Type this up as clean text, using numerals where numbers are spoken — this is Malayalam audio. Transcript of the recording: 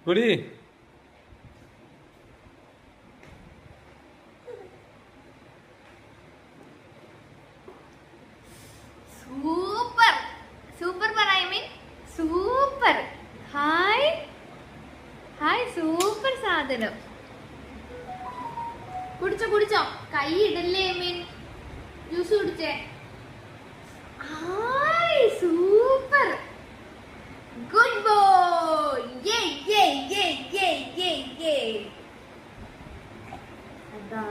കുടി. സൂപ്പർ സൂപ്പർ പറയമീൻ സൂപ്പർ. ഹായ് ഹായ് സൂപ്പർ സാധനം. കുടിച്ചോ കുടിച്ചോ, കൈ ഇടല്ലേ മീൻ. ജ്യൂസ് കുടിച്ചേ. Hi super good boy. യേ യേ യേ യേ യേ യേ. അതാ